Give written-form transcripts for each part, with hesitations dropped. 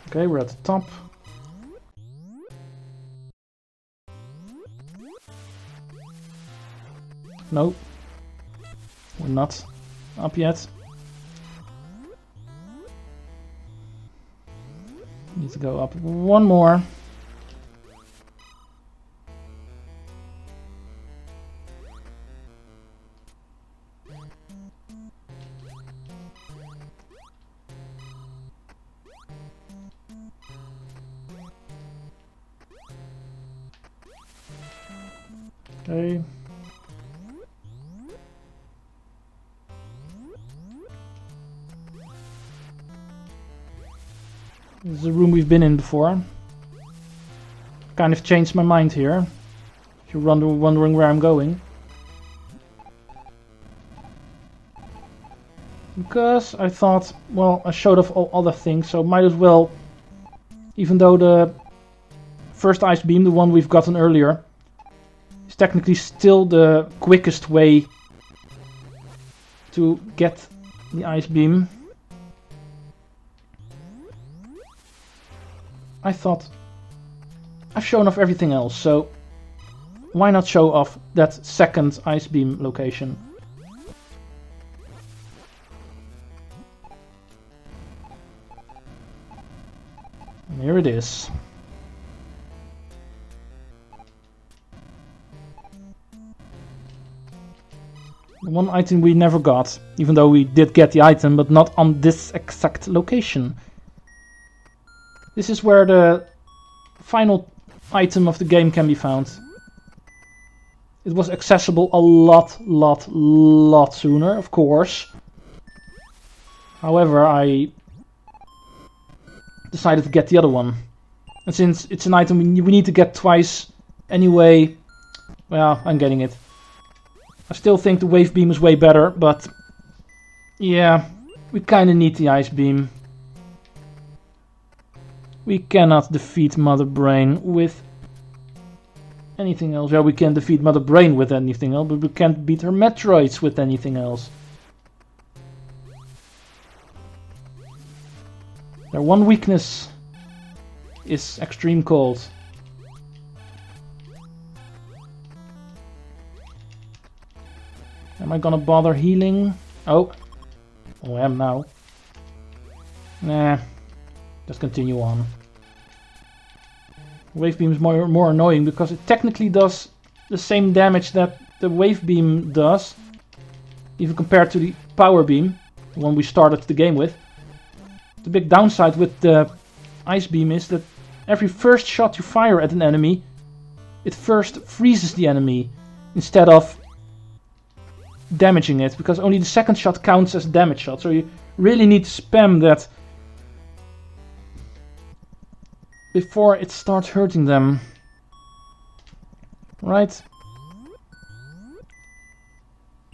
Okay, we're at the top. No, we're not up yet. Need to go up one more. Okay. This is a room we've been in before. Kind of changed my mind here. If you're wondering where I'm going. Because I thought, well, I showed off all other things, so might as well, even though the first ice beam, the one we've gotten earlier, is technically still the quickest way to get the ice beam. I thought, I've shown off everything else, so why not show off that second ice beam location? And here it is. The one item we never got, even though we did get the item, but not on this exact location. This is where the final item of the game can be found. It was accessible a lot sooner, of course. However, I decided to get the other one. And since it's an item we need to get twice anyway, well, I'm getting it. I still think the wave beam is way better, but yeah, we kinda need the ice beam. We cannot defeat Mother Brain with anything else. Yeah, we can defeat Mother Brain with anything else, but we can't beat her Metroids with anything else. Their one weakness is extreme cold. Am I gonna bother healing? Oh, I am now. Nah. Just continue on. Wave beam is more annoying because it technically does the same damage that the wave beam does, even compared to the power beam, the one we started the game with. The big downside with the ice beam is that every first shot you fire at an enemy, it first freezes the enemy instead of damaging it, because only the second shot counts as a damage shot. So you really need to spam that before it starts hurting them. Right?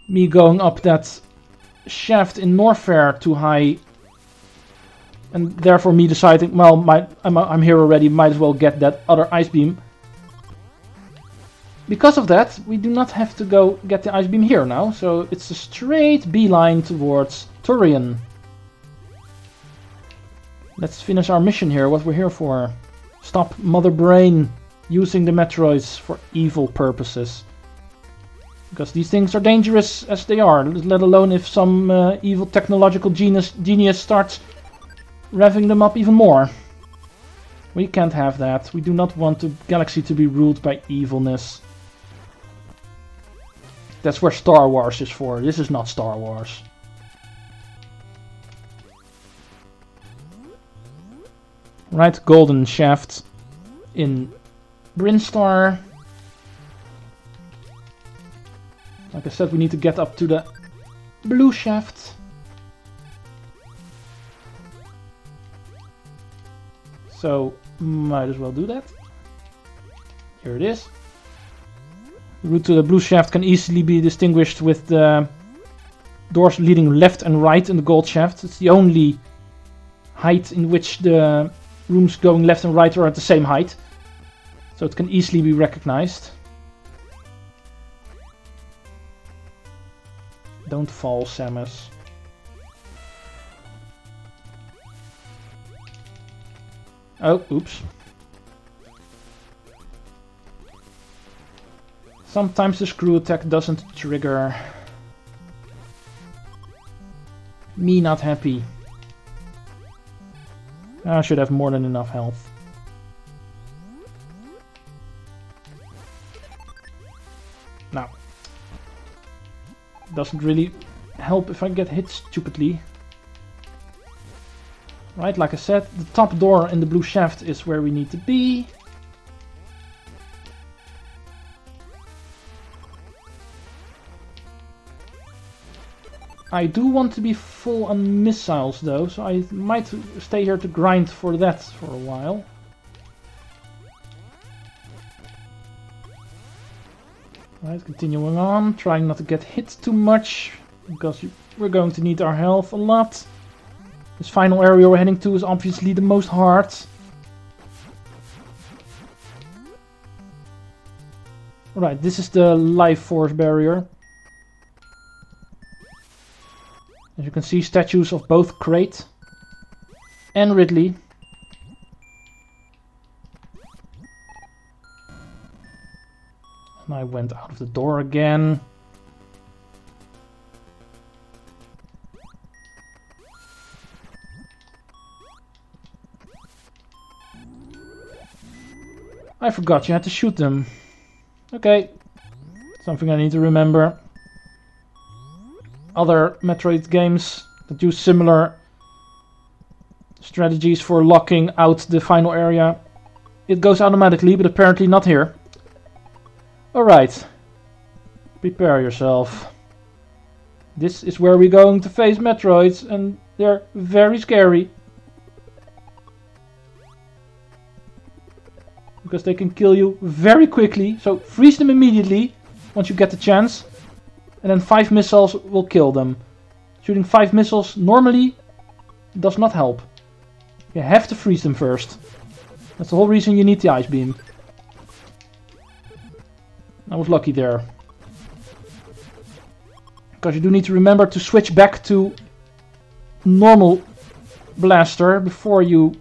Me going up that shaft in Norfair too high, and therefore me deciding, well, I'm here already, might as well get that other ice beam. Because of that, we do not have to go get the ice beam here now, so it's a straight beeline towards Turian. Let's finish our mission here, what we're here for. Stop Mother Brain using the Metroids for evil purposes. Because these things are dangerous as they are, let alone if some evil technological genius starts revving them up even more. We can't have that. We do not want the galaxy to be ruled by evilness. That's where Star Wars is for. This is not Star Wars. Right, golden shaft in Brinstar. Like I said, we need to get up to the blue shaft. So, might as well do that. Here it is. The route to the blue shaft can easily be distinguished with the doors leading left and right in the gold shaft. It's the only height in which the rooms going left and right are at the same height. So it can easily be recognized. Don't fall, Samus. Oh, oops. Sometimes the screw attack doesn't trigger. Me not happy. I should have more than enough health. Now. Doesn't really help if I get hit stupidly. Right, like I said, the top door in the blue shaft is where we need to be. I do want to be full on missiles though, so I might stay here to grind for that for a while. Right, continuing on, trying not to get hit too much, because we're going to need our health a lot. This final area we're heading to is obviously the most hard. Right, this is the life force barrier. As you can see, statues of both Crate and Ridley. And I went out of the door again. I forgot you had to shoot them. Okay, something I need to remember. Other Metroid games that use similar strategies for locking out the final area, it goes automatically, but apparently not here. Alright, prepare yourself. This is where we're going to face Metroids, and they're very scary. Because they can kill you very quickly, so freeze them immediately once you get the chance. And then 5 missiles will kill them. Shooting 5 missiles normally does not help. You have to freeze them first. That's the whole reason you need the ice beam. I was lucky there. Because you do need to remember to switch back to normal blaster before you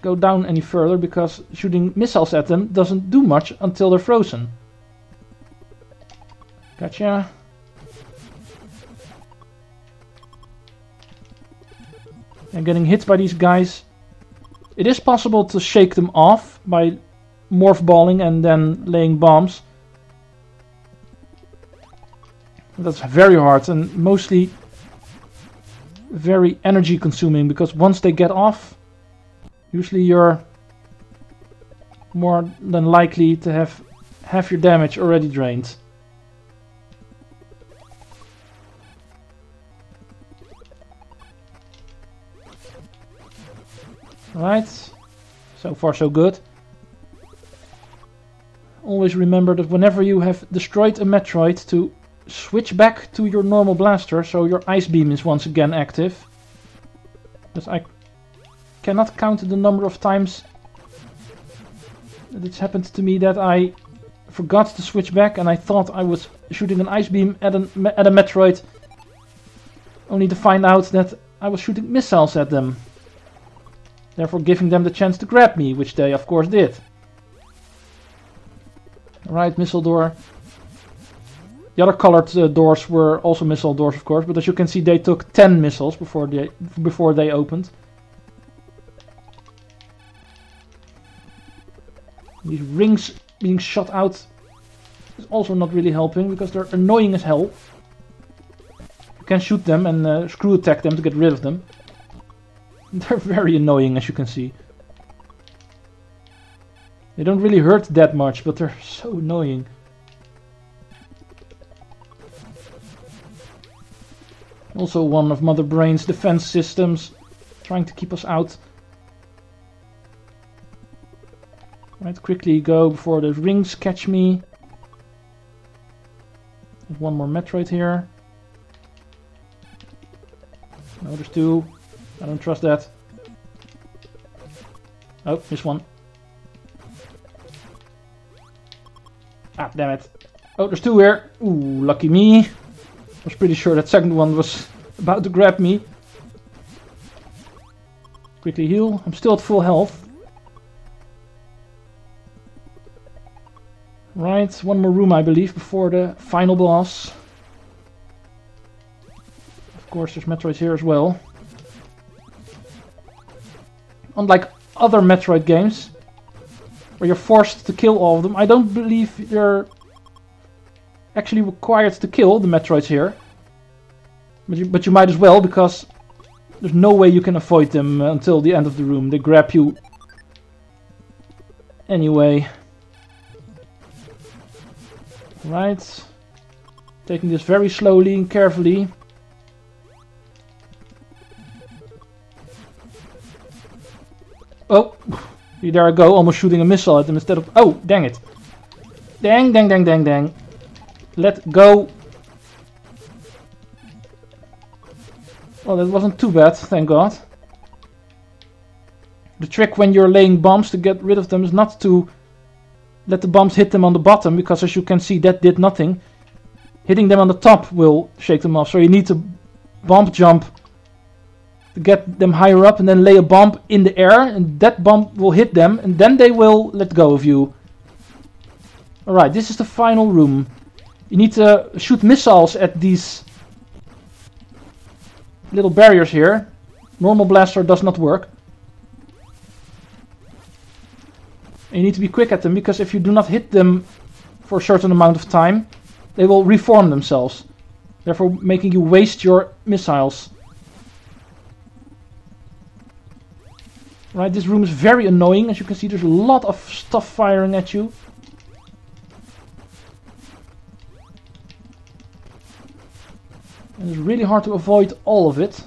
go down any further, because shooting missiles at them doesn't do much until they're frozen. Gotcha. And getting hit by these guys, it is possible to shake them off by morph balling and then laying bombs. That's very hard and mostly very energy consuming, because once they get off, usually you're more than likely to have half your damage already drained. Right, so far so good. Always remember that whenever you have destroyed a Metroid, to switch back to your normal blaster so your ice beam is once again active. Because I cannot count the number of times that it's happened to me that I forgot to switch back and I thought I was shooting an ice beam at a Metroid, only to find out that I was shooting missiles at them. Therefore giving them the chance to grab me, which they of course did. Alright, missile door. The other colored doors were also missile doors, of course, but as you can see they took 10 missiles before they opened. These rings being shot out is also not really helping, because they're annoying as hell. You can shoot them and screw attack them to get rid of them. They're very annoying, as you can see. They don't really hurt that much, but they're so annoying. Also one of Mother Brain's defense systems, trying to keep us out. Right, quickly go before the rings catch me. There's one more Metroid here. No, there's 2. I don't trust that. Oh, this one. Ah, damn it. Oh, there's 2 here. Ooh, lucky me. I was pretty sure that second one was about to grab me. Quickly heal. I'm still at full health. Right, one more room I believe before the final boss. Of course there's Metroids here as well. Unlike other Metroid games, where you're forced to kill all of them, I don't believe you're actually required to kill the Metroids here. But you might as well, because there's no way you can avoid them until the end of the room. They grab you anyway. Right. Taking this very slowly and carefully. Oh, there I go, almost shooting a missile at them instead of... Oh, dang it. Dang, dang, dang, dang, dang. Let go. Well, that wasn't too bad, thank God. The trick when you're laying bombs to get rid of them is not to let the bombs hit them on the bottom, because as you can see that did nothing. Hitting them on the top will shake them off, so you need to bomb jump to get them higher up and then lay a bomb in the air, and that bomb will hit them and then they will let go of you. Alright, this is the final room. You need to shoot missiles at these little barriers here. Normal blaster does not work. And you need to be quick at them, because if you do not hit them for a certain amount of time, they will reform themselves, therefore making you waste your missiles. Right, this room is very annoying. As you can see, there's a lot of stuff firing at you. And it's really hard to avoid all of it.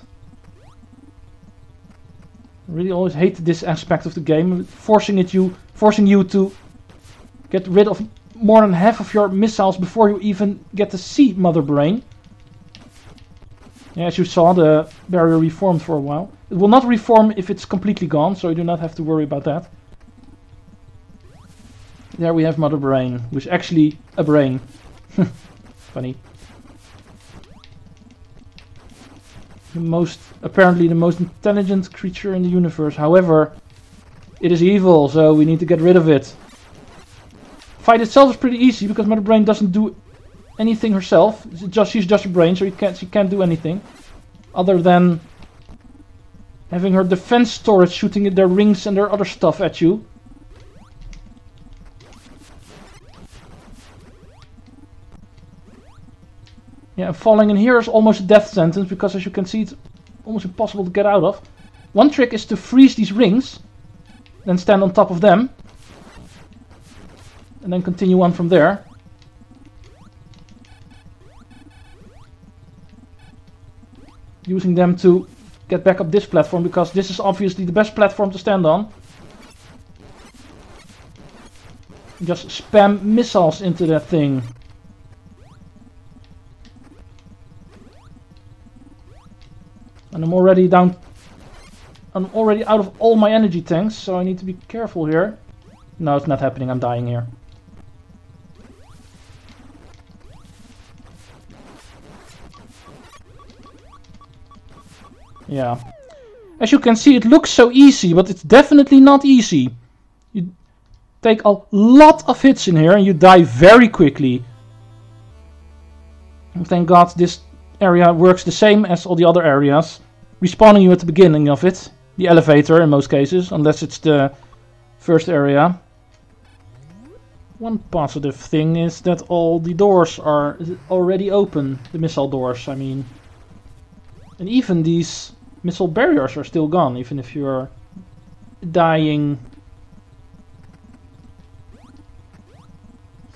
I really always hate this aspect of the game, forcing you to get rid of more than half of your missiles before you even get to see Mother Brain. Yeah, as you saw, the barrier reformed for a while. It will not reform if it's completely gone, so you do not have to worry about that. There we have Mother Brain, who is actually a brain. Funny. Apparently the most intelligent creature in the universe. However, it is evil, so we need to get rid of it. Fight itself is pretty easy, because Mother Brain doesn't do anything herself. She's just a brain, so she can't do anything other than having her defense storage shooting their rings and their other stuff at you. Yeah, falling in here is almost a death sentence, because as you can see it's almost impossible to get out of. One trick is to freeze these rings, then stand on top of them, and then continue on from there. Using them to get back up this platform, because this is obviously the best platform to stand on. Just spam missiles into that thing. And I'm already out of all my energy tanks, so I need to be careful here. No, it's not happening, I'm dying here. Yeah. As you can see, it looks so easy, but it's definitely not easy. You take a lot of hits in here and you die very quickly. And thank God this area works the same as all the other areas, respawning you at the beginning of it. The elevator in most cases, unless it's the first area. One positive thing is that all the doors are already open, the missile doors, I mean. And even these missile barriers are still gone, even if you're dying.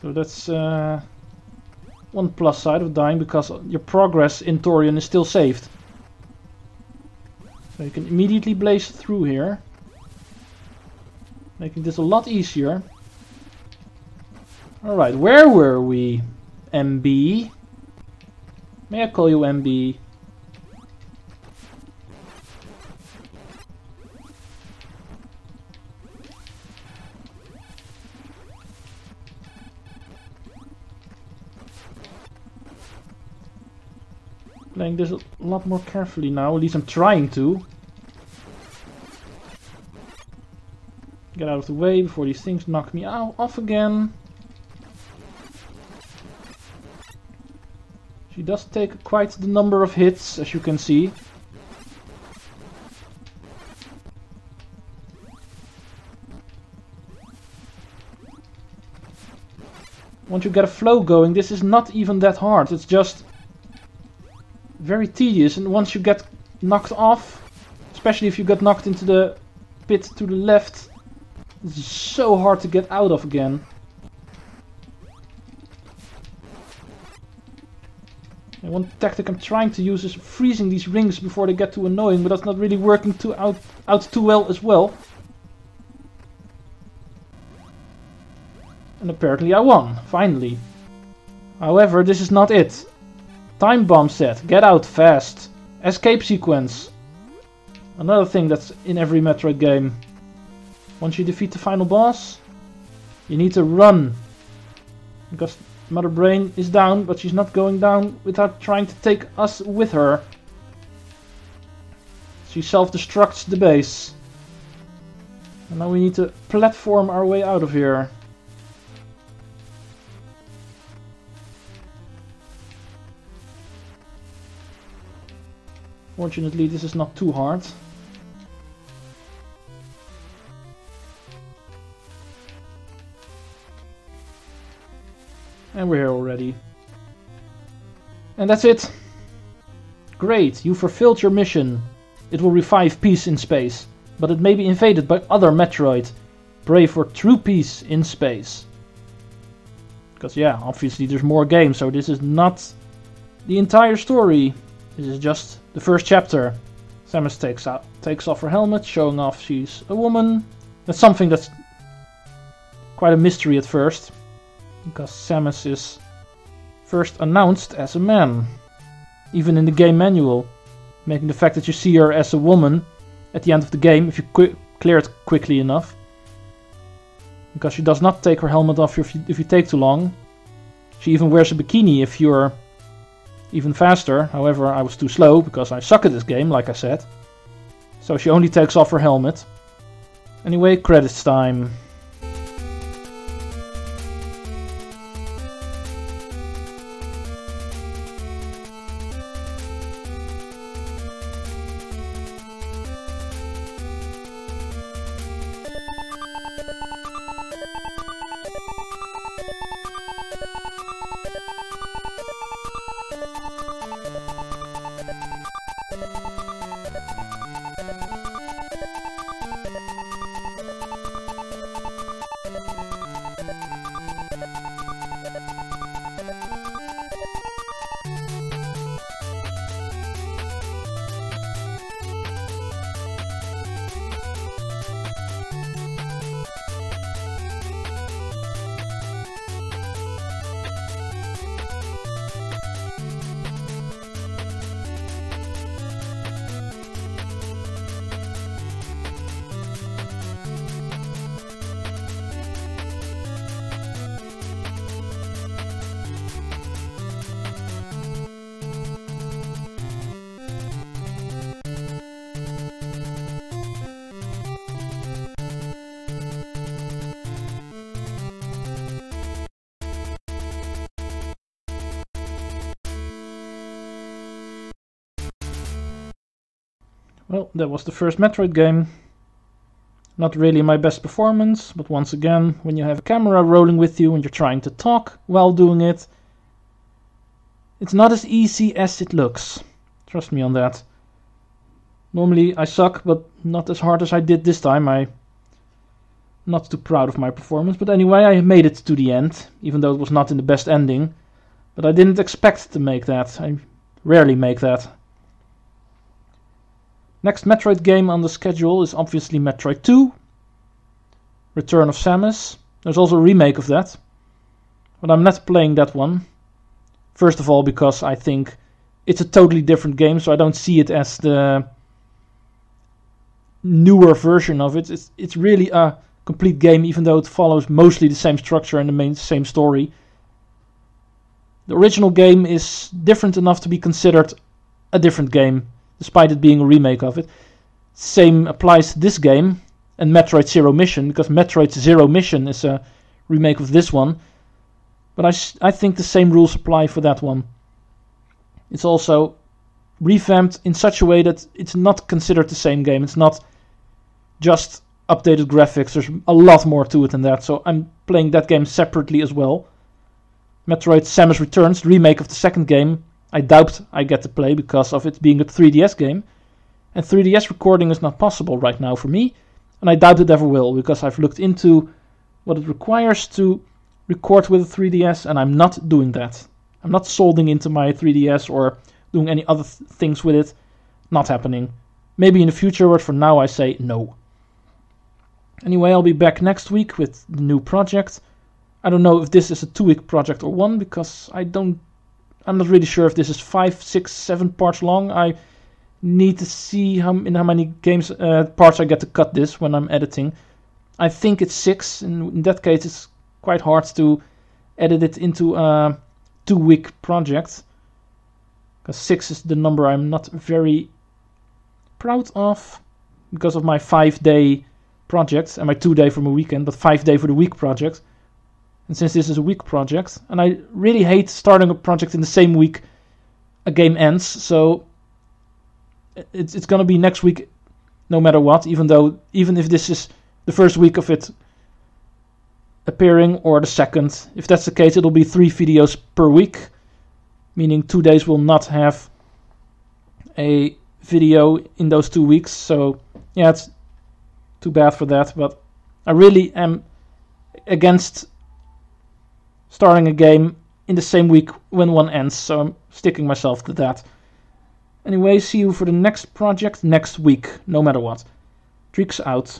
So that's one plus side of dying, because your progress in Torian is still saved. So you can immediately blaze through here, making this a lot easier. Alright, where were we? MB? May I call you MB? Playing this a lot more carefully now, at least I'm trying to. Get out of the way before these things knock me off again. She does take quite the number of hits, as you can see. Once you get a flow going, this is not even that hard. It's just very tedious. And once you get knocked off, especially if you get knocked into the pit to the left, it's so hard to get out of again. And one tactic I'm trying to use is freezing these rings before they get too annoying, but that's not really working out too well as well. And apparently I won, finally. However, this is not it. Time bomb set, get out fast. Escape sequence. Another thing that's in every Metroid game. Once you defeat the final boss, you need to run. Because Mother Brain is down, but she's not going down without trying to take us with her. She self-destructs the base. And now we need to platform our way out of here. Fortunately, this is not too hard. And we're here already. And that's it. Great, you fulfilled your mission. It will revive peace in space, but it may be invaded by other Metroid. Pray for true peace in space. Because yeah, obviously there's more games, so this is not the entire story. This is just the first chapter. Samus takes off her helmet, showing off she's a woman. That's something that's quite a mystery at first, because Samus is first announced as a man, even in the game manual, making the fact that you see her as a woman at the end of the game, if you clear it quickly enough. Because she does not take her helmet off if you take too long. She even wears a bikini if you're even faster. However, I was too slow because I suck at this game, like I said. So she only takes off her helmet. Anyway, credits time. Well, that was the first Metroid game. Not really my best performance, but once again, when you have a camera rolling with you and you're trying to talk while doing it, it's not as easy as it looks. Trust me on that. Normally I suck, but not as hard as I did this time. I'm not too proud of my performance, but anyway, I made it to the end, even though it was not in the best ending. But I didn't expect to make that. I rarely make that. Next Metroid game on the schedule is obviously Metroid 2, Return of Samus. There's also a remake of that, but I'm not playing that one. First of all, because I think it's a totally different game, so I don't see it as the newer version of it. It's really a complete game, even though it follows mostly the same structure and the same story. The original game is different enough to be considered a different game, despite it being a remake of it. Same applies to this game. and Metroid Zero Mission, because Metroid Zero Mission is a remake of this one. But I think the same rules apply for that one. It's also revamped in such a way that it's not considered the same game. It's not just updated graphics. There's a lot more to it than that. So I'm playing that game separately as well. Metroid Samus Returns, remake of the second game, I doubt I get to play because of it being a 3DS game. And 3DS recording is not possible right now for me. And I doubt it ever will, because I've looked into what it requires to record with a 3DS, and I'm not doing that. I'm not soldering into my 3DS or doing any other things with it. Not happening. Maybe in the future, but for now I say no. Anyway, I'll be back next week with the new project. I don't know if this is a 2-week project or one, because I'm not really sure if this is 5, 6, 7 parts long. I need to see in how many parts I get to cut this when I'm editing. I think it's 6. In that case, it's quite hard to edit it into a 2-week project, because 6 is the number I'm not very proud of because of my 5-day project and my 2-day from a weekend, but 5-day for the week project. And since this is a week project, and I really hate starting a project in the same week a game ends, so it's gonna be next week no matter what, even if this is the first week of it appearing or the second. If that's the case, it'll be 3 videos per week, meaning 2 days will not have a video in those 2 weeks. So yeah, it's too bad for that, but I really am against starting a game in the same week when one ends, so I'm sticking myself to that. Anyway, see you for the next project next week, no matter what. Treecks out.